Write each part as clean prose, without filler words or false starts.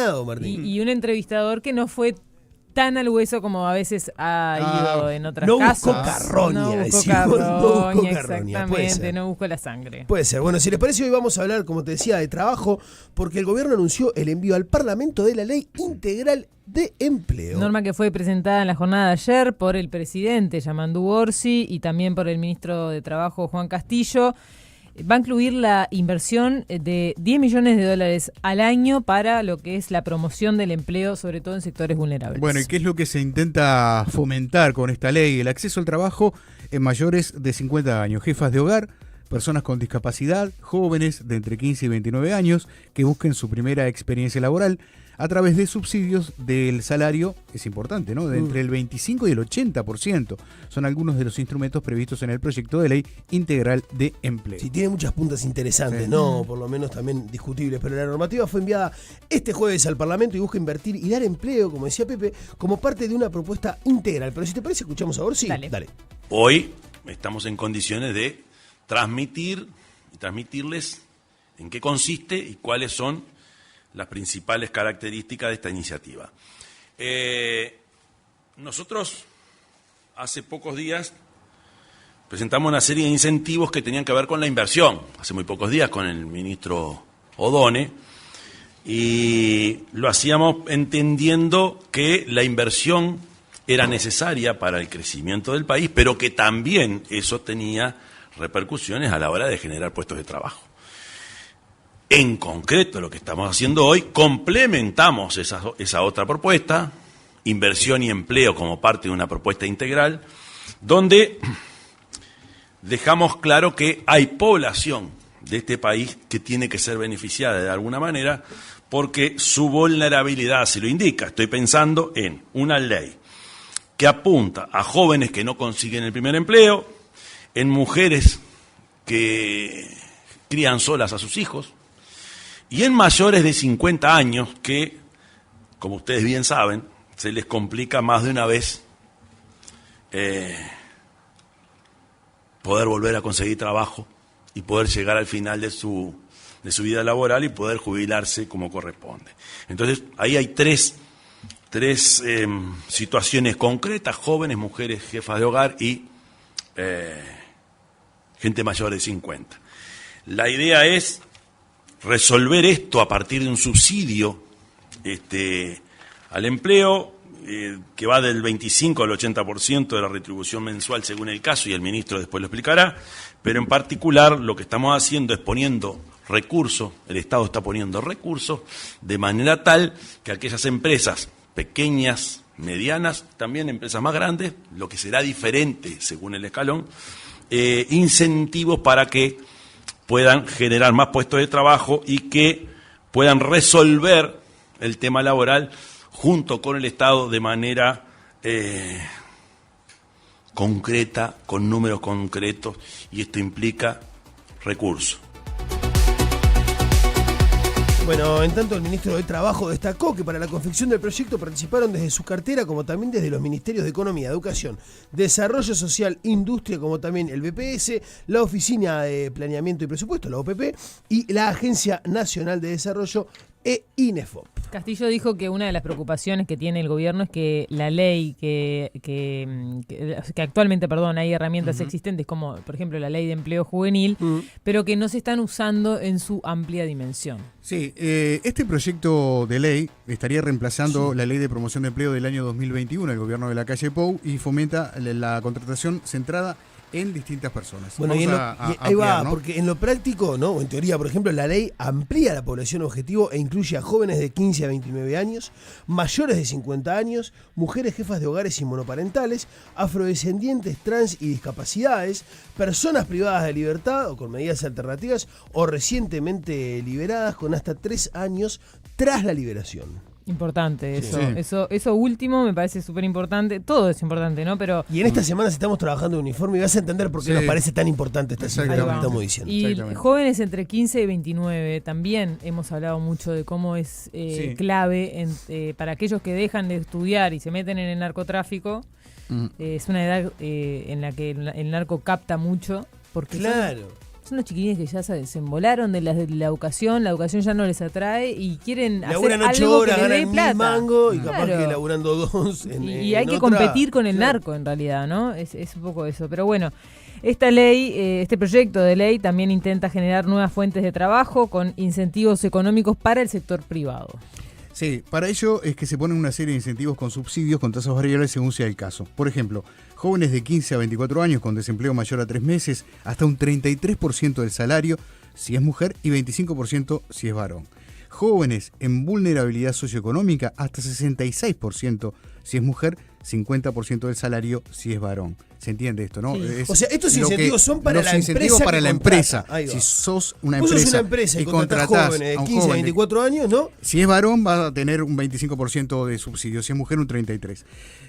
indignado, Martín. Y un entrevistador que no fue tan al hueso como a veces ha ido en otras casas. Buscó carroña, no buscó carroña, exactamente, no buscó la sangre. Puede ser. Bueno, si les parece, hoy vamos a hablar, como te decía, de trabajo, porque el gobierno anunció el envío al Parlamento de la Ley Integral de Empleo. Norma que fue presentada en la jornada de ayer por el presidente Yamandu Orsi y también por el ministro de Trabajo Juan Castillo. Va a incluir la inversión de $10 millones al año para lo que es la promoción del empleo, sobre todo en sectores vulnerables. Bueno, ¿y qué es lo que se intenta fomentar con esta ley? El acceso al trabajo en mayores de 50 años, jefas de hogar, personas con discapacidad, jóvenes de entre 15 y 29 años que busquen su primera experiencia laboral a través de subsidios del salario, es importante, ¿no? De entre el 25 y el 80%. Son algunos de los instrumentos previstos en el proyecto de ley integral de empleo. Sí, tiene muchas puntas interesantes, sí. ¿No? Por lo menos también discutibles. Pero la normativa fue enviada este jueves al Parlamento y busca invertir y dar empleo, como decía Pepe, como parte de una propuesta integral. Pero si te parece, escuchamos a Orsi. Dale. Hoy estamos en condiciones de transmitirles en qué consiste y cuáles son las principales características de esta iniciativa. Nosotros hace pocos días presentamos una serie de incentivos que tenían que ver con la inversión, hace muy pocos días con el ministro Odone, y lo hacíamos entendiendo que la inversión era necesaria para el crecimiento del país, pero que también eso tenía repercusiones a la hora de generar puestos de trabajo. En concreto, lo que estamos haciendo hoy, complementamos esa otra propuesta, inversión y empleo como parte de una propuesta integral, donde dejamos claro que hay población de este país que tiene que ser beneficiada de alguna manera porque su vulnerabilidad se lo indica. Estoy pensando en una ley que apunta a jóvenes que no consiguen el primer empleo, en mujeres que crían solas a sus hijos, y en mayores de 50 años que, como ustedes bien saben, se les complica más de una vez poder volver a conseguir trabajo y poder llegar al final de su vida laboral y poder jubilarse como corresponde. Entonces, ahí hay tres situaciones concretas: jóvenes, mujeres, jefas de hogar y gente mayor de 50. La idea es resolver esto a partir de un subsidio al empleo que va del 25 al 80% de la retribución mensual según el caso, y el ministro después lo explicará, pero en particular lo que estamos haciendo es poniendo recursos, el Estado está poniendo recursos de manera tal que aquellas empresas pequeñas, medianas, también empresas más grandes, lo que será diferente según el escalón, incentivos para que puedan generar más puestos de trabajo y que puedan resolver el tema laboral junto con el Estado de manera concreta, con números concretos, y esto implica recursos. Bueno, en tanto el ministro de Trabajo destacó que para la confección del proyecto participaron desde su cartera como también desde los ministerios de Economía, Educación, Desarrollo Social, Industria, como también el BPS, la Oficina de Planeamiento y Presupuesto, la OPP, y la Agencia Nacional de Desarrollo e INEFOP. Castillo dijo que una de las preocupaciones que tiene el gobierno es que la ley que actualmente, hay herramientas existentes como, por ejemplo, la ley de empleo juvenil, pero que no se están usando en su amplia dimensión. Sí, este proyecto de ley estaría reemplazando la ley de promoción de empleo del año 2021, el gobierno de la calle Pou, y fomenta la contratación centrada en distintas personas. Bueno, ahí va, ¿no? Porque en lo práctico, ¿no? En teoría, por ejemplo, la ley amplía la población objetivo e incluye a jóvenes de 15 a 29 años, mayores de 50 años, mujeres jefas de hogares y monoparentales, afrodescendientes, trans y discapacidades, personas privadas de libertad o con medidas alternativas o recientemente liberadas con hasta 3 años tras la liberación. Importante eso. Sí. Eso último me parece súper importante. Todo es importante, ¿no? Pero y en estas semanas estamos trabajando en uniforme y vas a entender por qué nos parece tan importante esta cifra que estamos diciendo. Y jóvenes entre 15 y 29, también hemos hablado mucho de cómo es clave para aquellos que dejan de estudiar y se meten en el narcotráfico. Es una edad en la que el narco capta mucho. Porque son unos chiquilines que ya se embolaron de la educación ya no les atrae y quieren laburan hacer 8 algo horas, que les dé ganan plata. 1000 mangos y Claro. capaz que laburando 2 Y hay que competir con el narco en realidad, ¿no? Es un poco eso. Pero bueno, esta ley, este proyecto de ley también intenta generar nuevas fuentes de trabajo con incentivos económicos para el sector privado. Sí, para ello es que se ponen una serie de incentivos con subsidios con tasas variables según sea el caso. Por ejemplo, jóvenes de 15 a 24 años con desempleo mayor a 3 meses, hasta un 33% del salario si es mujer y 25% si es varón. Jóvenes en vulnerabilidad socioeconómica, hasta 66% si es mujer, 50% del salario si es varón. ¿Se entiende esto, no? Sí. Es O sea, estos lo incentivos que- son para los la incentivos empresa para que la contrata. empresa. Ahí va. Si sos una Vos sos empresa, una empresa y contratás contratás jóvenes a de un 15 a joven 24 años, ¿no? si es varón va a tener un 25% de subsidio, si es mujer un 33%.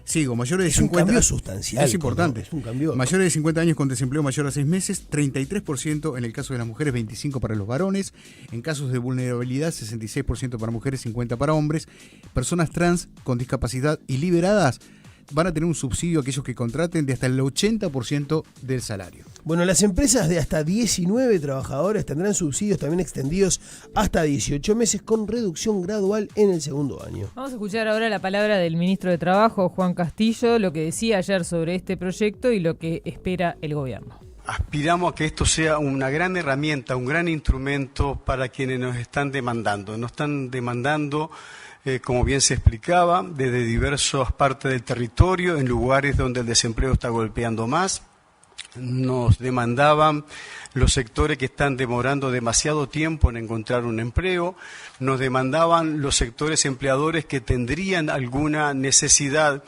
Sigo, mayores de Es un 50 cambio sustancial, Es importante. ¿no? Es un cambio. Mayores de 50 años con desempleo mayor a 6 meses, 33% en el caso de las mujeres, 25% para los varones. En casos de vulnerabilidad, 66% para mujeres, 50% para hombres. Personas trans con discapacidad y liberadas van a tener un subsidio a aquellos que contraten de hasta el 80% del salario. Bueno, las empresas de hasta 19 trabajadores tendrán subsidios también extendidos hasta 18 meses con reducción gradual en el segundo año. Vamos a escuchar ahora la palabra del ministro de Trabajo, Juan Castillo, lo que decía ayer sobre este proyecto y lo que espera el gobierno. Aspiramos a que esto sea una gran herramienta, un gran instrumento para quienes nos están demandando. Nos están demandando, como bien se explicaba, desde diversas partes del territorio, en lugares donde el desempleo está golpeando más. Nos demandaban los sectores que están demorando demasiado tiempo en encontrar un empleo. Nos demandaban los sectores empleadores que tendrían alguna necesidad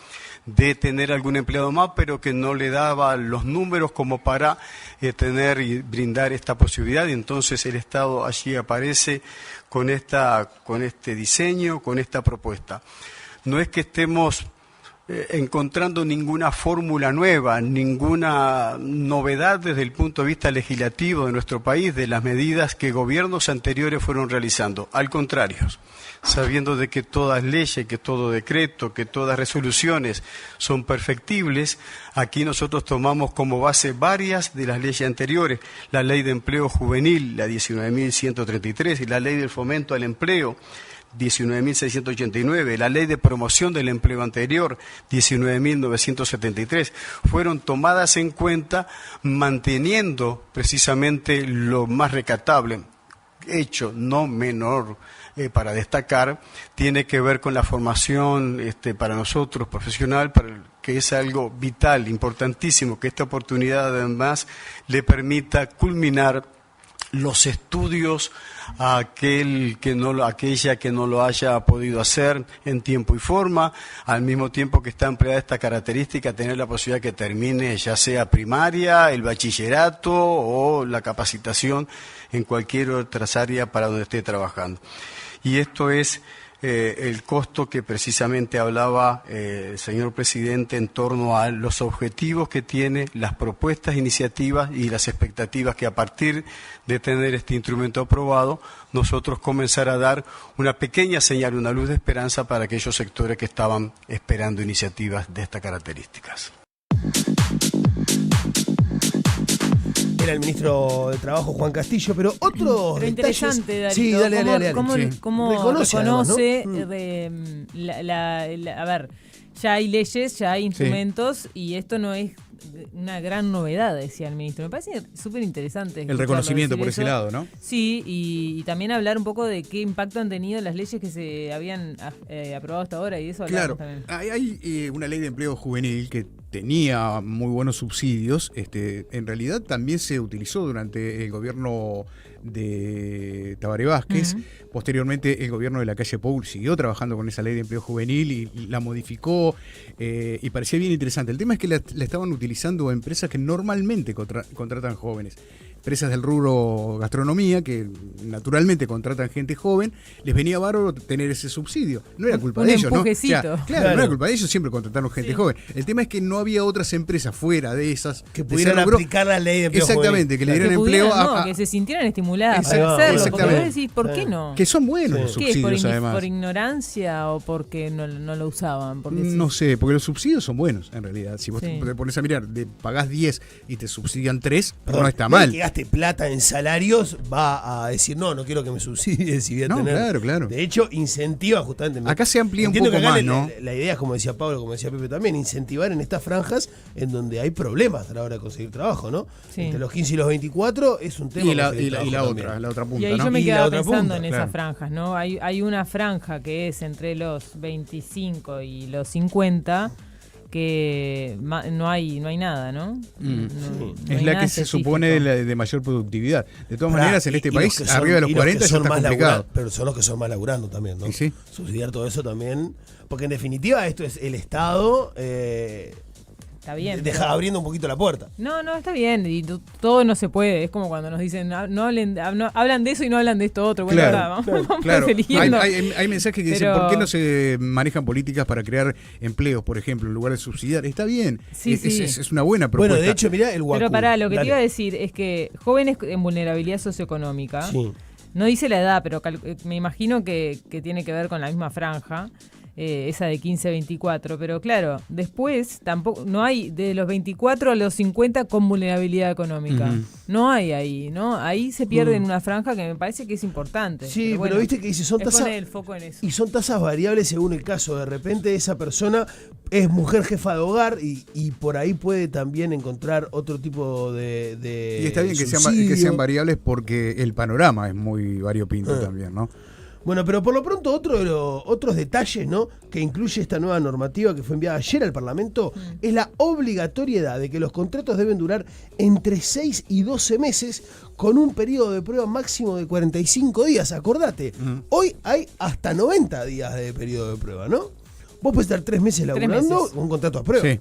de tener algún empleado más, pero que no le daba los números como para tener y brindar esta posibilidad. Y entonces el Estado allí aparece con este diseño, con esta propuesta. No es que estemos encontrando ninguna fórmula nueva, ninguna novedad desde el punto de vista legislativo de nuestro país, de las medidas que gobiernos anteriores fueron realizando. Al contrario, sabiendo de que todas leyes, que todo decreto, que todas resoluciones son perfectibles, aquí nosotros tomamos como base varias de las leyes anteriores, la Ley de Empleo Juvenil, la 19.133, y la Ley del Fomento al Empleo, 19.689, la Ley de Promoción del Empleo anterior, 19.973, fueron tomadas en cuenta manteniendo precisamente lo más recatable. Hecho no menor para destacar, tiene que ver con la formación para nosotros profesional, que es algo vital, importantísimo, que esta oportunidad además le permita culminar los estudios a aquella que no lo haya podido hacer en tiempo y forma, al mismo tiempo que está empleada esta característica, tener la posibilidad que termine ya sea primaria, el bachillerato o la capacitación en cualquier otra área para donde esté trabajando. Y esto es el costo que precisamente hablaba el señor presidente en torno a los objetivos que tiene, las propuestas, iniciativas y las expectativas que a partir de tener este instrumento aprobado, nosotros comenzar a dar una pequeña señal, una luz de esperanza para aquellos sectores que estaban esperando iniciativas de estas características. Era el ministro de Trabajo, Juan Castillo, pero otros Pero interesante, detalles... Darito, Sí, dale. ¿Cómo Reconoce, además, ¿no? A ver, ya hay leyes, ya hay instrumentos y esto no es una gran novedad, decía el ministro. Me parece súper interesante. El reconocimiento por ese lado, ¿no? Sí, y también hablar un poco de qué impacto han tenido las leyes que se habían aprobado hasta ahora y de eso Claro, también. hay una ley de empleo juvenil que tenía muy buenos subsidios. En realidad también se utilizó durante el gobierno de Tabaré Vázquez. Posteriormente el gobierno de Lacalle Pou siguió trabajando con esa ley de empleo juvenil y la modificó y parecía bien interesante. El tema es que la estaban utilizando empresas que normalmente contratan jóvenes. Empresas del rubro gastronomía que naturalmente contratan gente joven, les venía bárbaro tener ese subsidio. No era culpa de ellos, ¿no? O sea, claro, no era culpa de ellos, siempre contrataron gente joven. El tema es que no había otras empresas fuera de esas que pudieran aplicar la ley de empleo exactamente, joven. que le dieran empleo que se sintieran estimulados estimuladas para Exacto, hacerlo. Porque vos exactamente. decís, ¿por qué no? Que son buenos Sí. los ¿Qué es subsidios, además. por ignorancia o porque no lo usaban? Porque No sé, porque los subsidios son buenos, en realidad. Si vos Sí. te pones a mirar, pagás 10 y te subsidian 3, Perdón, no está nadie mal. que gaste plata en salarios va a decir, no quiero que me subsidie si voy a No, tener. claro. De hecho, incentiva justamente. Acá se amplía un Entiendo poco que acá más, ¿no? La idea es, como decía Pablo, como decía Pepe también, incentivar en estas franjas en donde hay problemas a la hora de conseguir trabajo, ¿no? Sí. Entre los 15 y los 24 es un tema. Y la conseguir trabajo también. otra punta, Y ahí ¿no? yo me Y la quedaba otra pensando punta, en claro. esas franjas, ¿no? Hay una franja que es entre los 25 y los 50 que no hay nada, ¿no? No Es hay la nada que se específico. supone de mayor productividad. De todas Pará, maneras, en y este los país, que son- arriba de los y 40 que ya son está más complicado. pero son los que son más laburando también, ¿no? Y sí. Subsidiar todo eso también. Porque en definitiva esto es el Estado Está bien. abriendo un poquito la puerta. No, está bien. Y todo no se puede. Es como cuando nos dicen, no hablan de eso y no hablan de esto otro. Bueno, Claro, ahora vamos Claro, eligiendo. hay mensajes que dicen, Pero- ¿por qué no se manejan políticas para crear empleos, por ejemplo, en lugar de subsidiar? Está bien, Sí, es, sí. es una buena propuesta. Bueno, de hecho, mirá el Waku. Pero pará, lo que Dale. te iba a decir es que jóvenes en vulnerabilidad socioeconómica, Sí. no dice la edad, pero me imagino que tiene que ver con la misma franja, esa de 15 a 24, pero claro, después tampoco no hay de los 24 a los 50 con vulnerabilidad económica. Ujú. No hay ahí, ¿no? Ahí se pierde en una franja que me parece que es importante. Sí, bueno, pero viste que dice, son es tasas. poner el foco en eso. Y son tasas variables según el caso. De repente esa persona es mujer jefa de hogar y por ahí puede también encontrar otro tipo de Y está bien que subsidio. sean variables porque el panorama es muy variopinto también, ¿no? Bueno, pero por lo pronto otros detalles, ¿no?, que incluye esta nueva normativa que fue enviada ayer al Parlamento es la obligatoriedad de que los contratos deben durar entre 6 y 12 meses con un periodo de prueba máximo de 45 días. Acordate, hoy hay hasta 90 días de periodo de prueba, ¿no? Vos podés estar 3 meses laburando meses. con un contrato a prueba. Sí.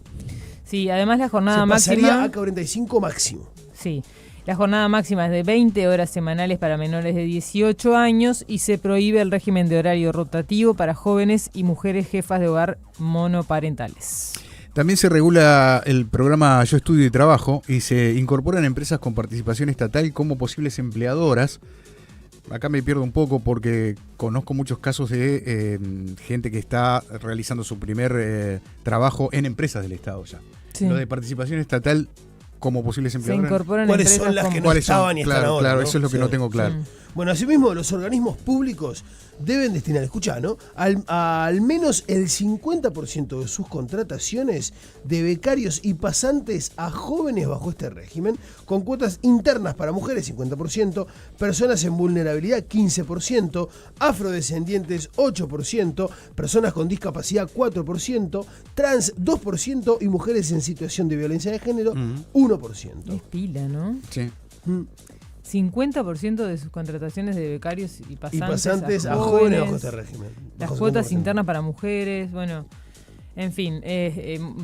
Sí, además la jornada Se pasaría máxima... a 45 máximo. Sí, la jornada máxima es de 20 horas semanales para menores de 18 años y se prohíbe el régimen de horario rotativo para jóvenes y mujeres jefas de hogar monoparentales. También se regula el programa Yo Estudio y Trabajo y se incorporan empresas con participación estatal como posibles empleadoras. Acá me pierdo un poco porque conozco muchos casos de gente que está realizando su primer trabajo en empresas del Estado ya. Sí. Lo de participación estatal como posibles Se empleadoras. incorporan ¿Cuáles empresas son las como... que no ¿Cuáles son? estaban y están Claro, ahora? claro, ¿no? eso es lo que Sí. no tengo claro. Bueno, asimismo, los organismos públicos deben destinar, escuchá, ¿no?, al menos el 50% de sus contrataciones de becarios y pasantes a jóvenes bajo este régimen, con cuotas internas para mujeres 50%, personas en vulnerabilidad 15%, afrodescendientes 8%, personas con discapacidad 4%, trans 2% y mujeres en situación de violencia de género 1%. Es pila, ¿no? Sí. Mm. 50% de sus contrataciones de becarios y Y pasantes, pasantes a jóvenes bajo este régimen. Las Bajo cuotas este régimen. internas para mujeres, bueno, en fin,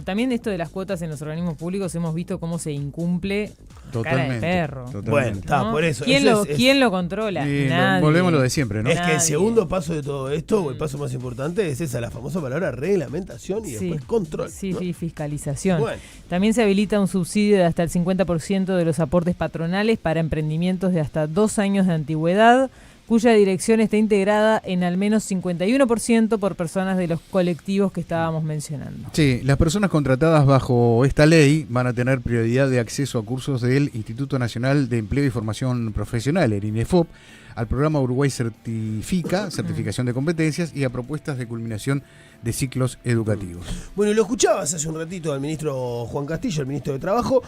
también esto de las cuotas en los organismos públicos hemos visto cómo se incumple cara de Totalmente. perro. Totalmente. Bueno, está, ¿no? por eso. ¿Quién, Eso lo, es- ¿Quién lo controla? Y Nadie. volvemos a lo de siempre, ¿no? Es que el Nadie. segundo paso de todo esto, o el paso más importante, es esa, la famosa palabra reglamentación y Sí. después control. Sí, ¿no? sí, fiscalización. Bueno. También se habilita un subsidio de hasta el 50% de los aportes patronales para emprendimientos de hasta 2 años de antigüedad, cuya dirección está integrada en al menos 51% por personas de los colectivos que estábamos mencionando. Sí, las personas contratadas bajo esta ley van a tener prioridad de acceso a cursos del Instituto Nacional de Empleo y Formación Profesional, el INEFOP, al programa Uruguay Certifica, certificación de competencias, y a propuestas de culminación de ciclos educativos. Bueno, y lo escuchabas hace un ratito al ministro Juan Castillo, el ministro de Trabajo,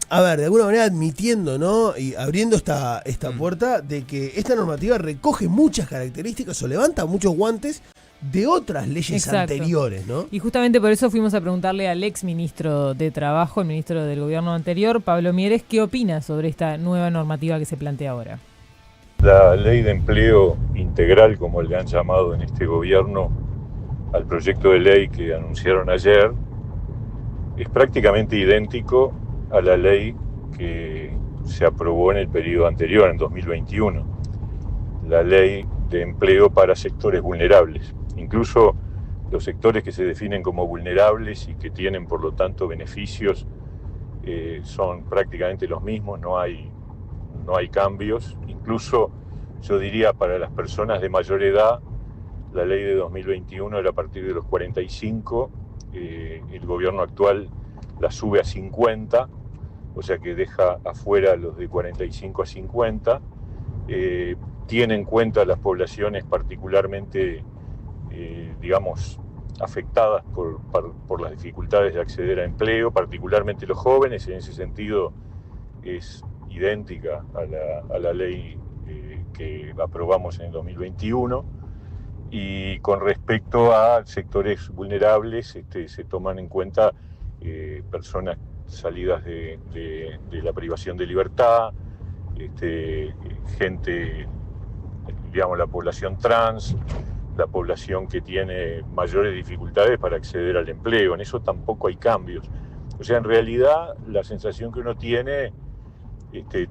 a ver, de alguna manera admitiendo, ¿no?, y abriendo esta puerta de que esta normativa recoge muchas características o levanta muchos guantes de otras leyes Exacto. anteriores, ¿no? Y justamente por eso fuimos a preguntarle al ex ministro de Trabajo, el ministro del gobierno anterior, Pablo Mieres, qué opina sobre esta nueva normativa que se plantea ahora. La ley de empleo integral, como le han llamado en este gobierno al proyecto de ley que anunciaron ayer, es prácticamente idéntico a la ley que se aprobó en el periodo anterior, en 2021, la ley de empleo para sectores vulnerables. Incluso los sectores que se definen como vulnerables y que tienen, por lo tanto, beneficios son prácticamente los mismos, no hay no hay cambios. Incluso yo diría para las personas de mayor edad, la ley de 2021 era a partir de los 45, el gobierno actual la sube a 50, o sea que deja afuera a los de 45 a 50, tiene en cuenta las poblaciones particularmente, digamos, afectadas por las dificultades de acceder a empleo, particularmente los jóvenes. En ese sentido es idéntica a la ley que aprobamos en el 2021. Y con respecto a sectores vulnerables, se toman en cuenta personas salidas de la privación de libertad, gente, digamos, la población trans, la población que tiene mayores dificultades para acceder al empleo. En eso tampoco hay cambios. O sea, en realidad la sensación que uno tiene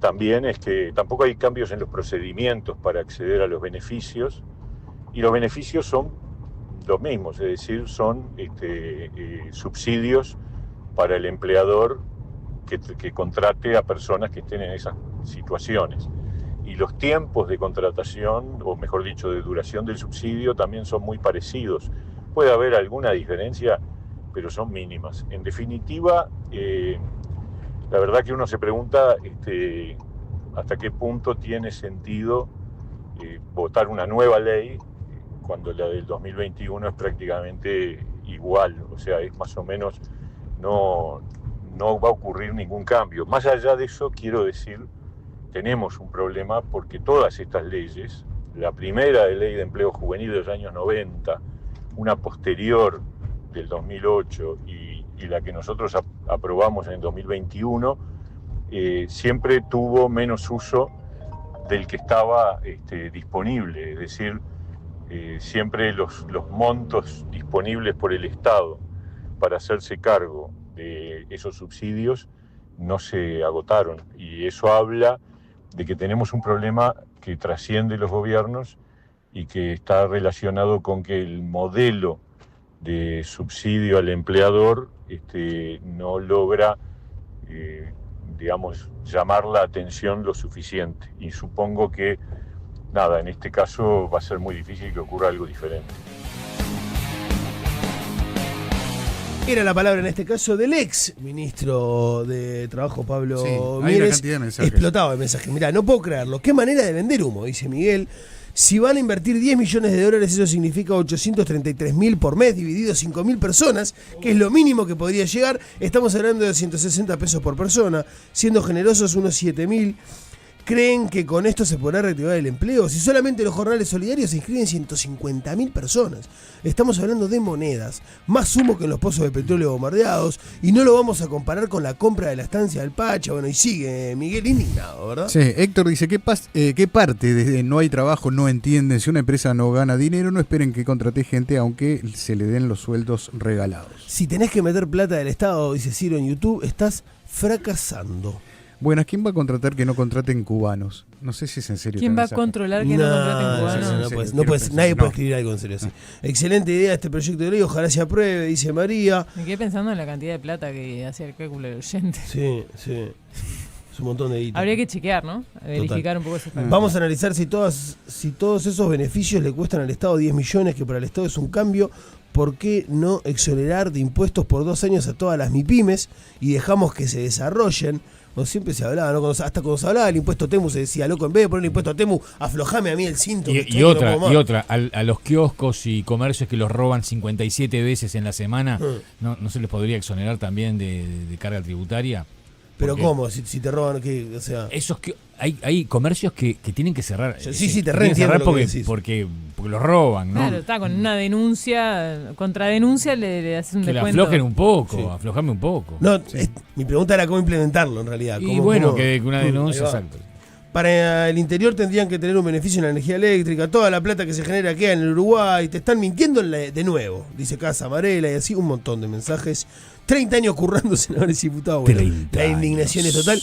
también es que tampoco hay cambios en los procedimientos para acceder a los beneficios, y los beneficios son los mismos, es decir, son subsidios para el empleador que contrate a personas que estén en esas situaciones. Y los tiempos de contratación, o mejor dicho, de duración del subsidio, también son muy parecidos. Puede haber alguna diferencia, pero son mínimas. En definitiva, la verdad que uno se pregunta hasta qué punto tiene sentido votar una nueva ley cuando la del 2021 es prácticamente igual. O sea, es más o menos, no va a ocurrir ningún cambio. Más allá de eso, quiero decir, tenemos un problema porque todas estas leyes, la primera de ley de empleo juvenil de los años 90, una posterior del 2008 y la que nosotros aprobamos en el 2021, siempre tuvo menos uso del que estaba disponible. Es decir, siempre los montos disponibles por el Estado para hacerse cargo de esos subsidios no se agotaron, y eso habla de que tenemos un problema que trasciende los gobiernos y que está relacionado con que el modelo de subsidio al empleador no logra, digamos, llamar la atención lo suficiente. Y supongo que, en este caso va a ser muy difícil que ocurra algo diferente. Era la palabra en este caso del ex ministro de Trabajo, Pablo Hay una Mieres. cantidad de mensajes. Explotaba el mensaje. Mirá, no puedo creerlo. Qué manera de vender humo, dice Miguel. Si van a invertir 10 millones de dólares, eso significa 833.000 por mes, dividido 5.000 personas, que es lo mínimo que podría llegar. Estamos hablando de 160 pesos por persona, siendo generosos unos 7.000. ¿Creen que con esto se podrá reactivar el empleo? Si solamente los jornales solidarios se inscriben 150.000 personas. Estamos hablando de monedas, más humo que en los pozos de petróleo bombardeados, y no lo vamos a comparar con la compra de la estancia del Pacha. Bueno, y sigue Miguel indignado, ¿verdad? Sí, Héctor dice, ¿qué parte de no hay trabajo no entienden? Si una empresa no gana dinero, no esperen que contrate gente aunque se le den los sueldos regalados. Si tenés que meter plata del Estado, dice Ciro en YouTube, estás fracasando. Buenas, ¿quién va a contratar que no contraten cubanos? No sé si es en serio. ¿Quién va a controlar que no contraten cubanos? Nadie puede escribir algo en serio así. Excelente idea este proyecto de ley, ojalá se apruebe, dice María. Me quedé pensando en la cantidad de plata que hacía el cálculo del oyente. Sí. Es un montón de guita. Habría que chequear, ¿no? Verificar un poco ese factor. Vamos a analizar si todos esos beneficios le cuestan al Estado 10 millones, que para el Estado es un cambio. ¿Por qué no exonerar de impuestos por 2 años a todas las MIPYMES y dejamos que se desarrollen? No, siempre se hablaba, ¿no? Hasta cuando se hablaba del impuesto Temu se decía, loco, en vez de poner el impuesto a Temu, aflojame a mí el cinto. Y otra, a los kioscos y comercios que los roban 57 veces en la semana, ¿no se les podría exonerar también de carga tributaria? Pero ¿cómo? Si te roban, ¿qué? O sea, esos que hay comercios que tienen que cerrar. Sí, te reentiendo porque los roban, ¿no? Claro, está con una denuncia, contradenuncia le haces un que descuento. Que aflojen un poco, aflojame un poco. No, mi pregunta era cómo implementarlo en realidad. Y bueno, que una denuncia, exacto. Para el interior tendrían que tener un beneficio en la energía eléctrica, toda la plata que se genera queda en el Uruguay, te están mintiendo de nuevo, dice Casa Amarela, y así un montón de mensajes. 30 años currando senadores y diputados. Bueno, la indignación es total.